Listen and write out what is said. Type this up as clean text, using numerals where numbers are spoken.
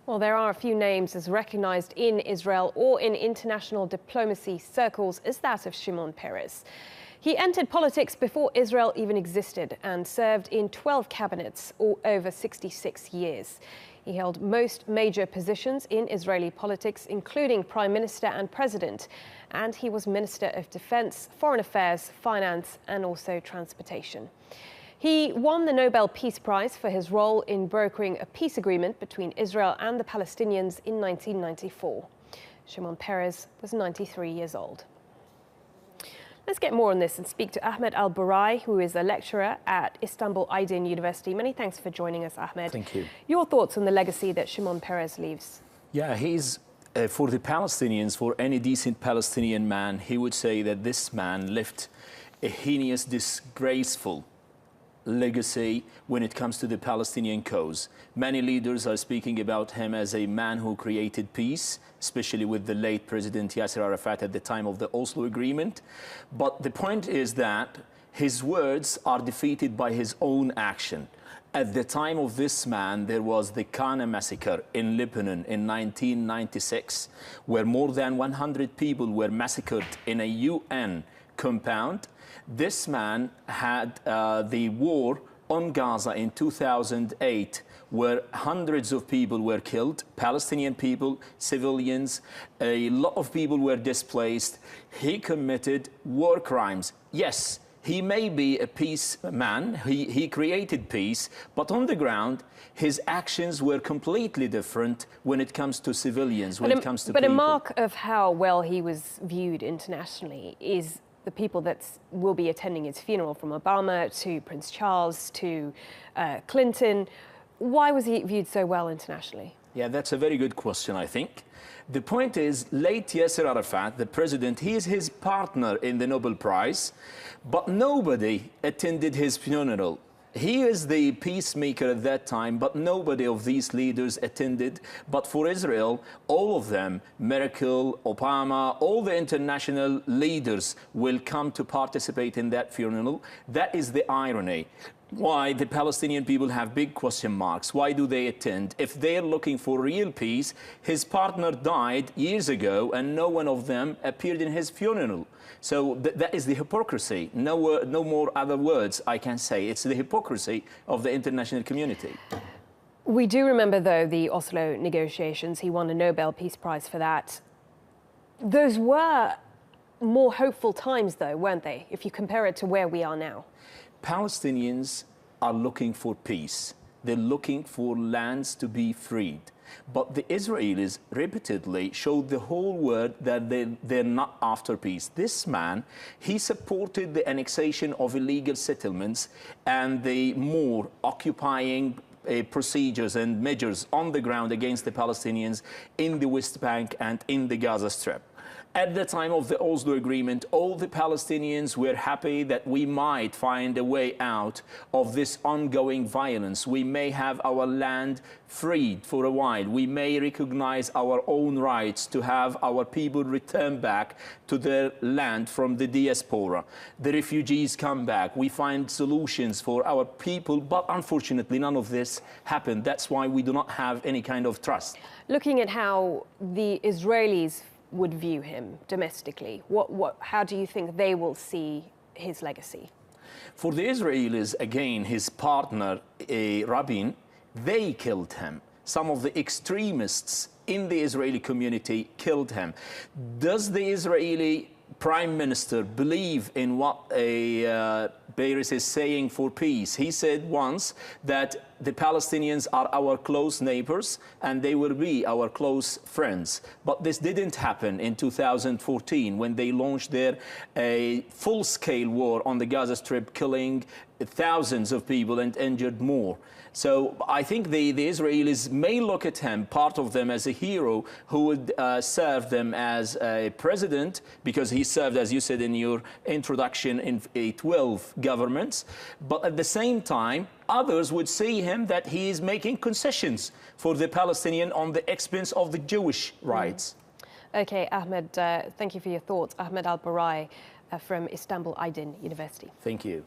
Well, there are a few names as recognized in Israel or in international diplomacy circles as that of Shimon Peres. He entered politics before Israel even existed and served in 12 cabinets over 66 years. He held most major positions in Israeli politics, including Prime Minister and President, and he was Minister of Defense, Foreign Affairs, Finance and also Transportation. He won the Nobel Peace Prize for his role in brokering a peace agreement between Israel and the Palestinians in 1994. Shimon Peres was 93 years old. Let's get more on this and speak to Ahmed al Burai, who is a lecturer at Istanbul Aydin University. Many thanks for joining us, Ahmed. Thank you. Your thoughts on the legacy that Shimon Peres leaves? Yeah, he's, for the Palestinians, for any decent Palestinian man, he would say that this man left a heinous, disgraceful legacy when it comes to the Palestinian cause. Many leaders are speaking about him as a man who created peace, especially with the late President Yasser Arafat at the time of the Oslo Agreement. But the point is that his words are defeated by his own action. At the time of this man, there was the Qana massacre in Lebanon in 1996, where more than 100 people were massacred in a UN compound. This man had the war on Gaza in 2008, where hundreds of people were killed, Palestinian people, civilians, a lot of people were displaced. He committed war crimes. Yes, he may be a peace man, he created peace, but on the ground, his actions were completely different when it comes to civilians, when it comes to people. But a mark of how well he was viewed internationally is the people that will be attending his funeral, from Obama to Prince Charles to Clinton. Why was he viewed so well internationally? Yeah, that's a very good question, I think. The point is, late Yasser Arafat, the president, he is his partner in the Nobel Prize, but nobody attended his funeral. He is the peacemaker at that time, but nobody of these leaders attended. But for Israel, all of them, Merkel, Obama, all the international leaders will come to participate in that funeral. That is the irony. Why the Palestinian people have big question marks. Why do they attend? If they're looking for real peace, his partner died years ago and no one of them appeared in his funeral. So that is the hypocrisy. No more other words I can say. It's the hypocrisy of the international community. We do remember, though, the Oslo negotiations. He won a Nobel Peace Prize for that. Those were more hopeful times, though, weren't they, if you compare it to where we are now? Palestinians are looking for peace. They're looking for lands to be freed. But the Israelis repeatedly showed the whole world that they're not after peace. This man, he supported the annexation of illegal settlements and the more occupying procedures and measures on the ground against the Palestinians in the West Bank and in the Gaza Strip. At the time of the Oslo Agreement, all the Palestinians were happy that we might find a way out of this ongoing violence. We may have our land freed for a while. We may recognize our own rights to have our people return back to their land from the diaspora. The refugees come back. We find solutions for our people, but unfortunately, none of this happened. That's why we do not have any kind of trust. Looking at how the Israelis would view him domestically, how do you think they will see his legacy? For the Israelis, again, his partner, Rabin, they killed him. Some of the extremists in the Israeli community killed him. Does the Israeli Prime Minister believe in what Peres is saying for peace? He said once that the Palestinians are our close neighbors and they will be our close friends. But this didn't happen in 2014 when they launched their full-scale war on the Gaza Strip, killing thousands of people and injured more. So I think the Israelis may look at him, part of them, as a hero who would serve them as a president, because he served, as you said in your introduction, in 12 governments. But at the same time, others would see him that he is making concessions for the Palestinian on the expense of the Jewish rights. Okay, Ahmed, thank you for your thoughts. Ahmed al Burai from Istanbul Aydin University. Thank you.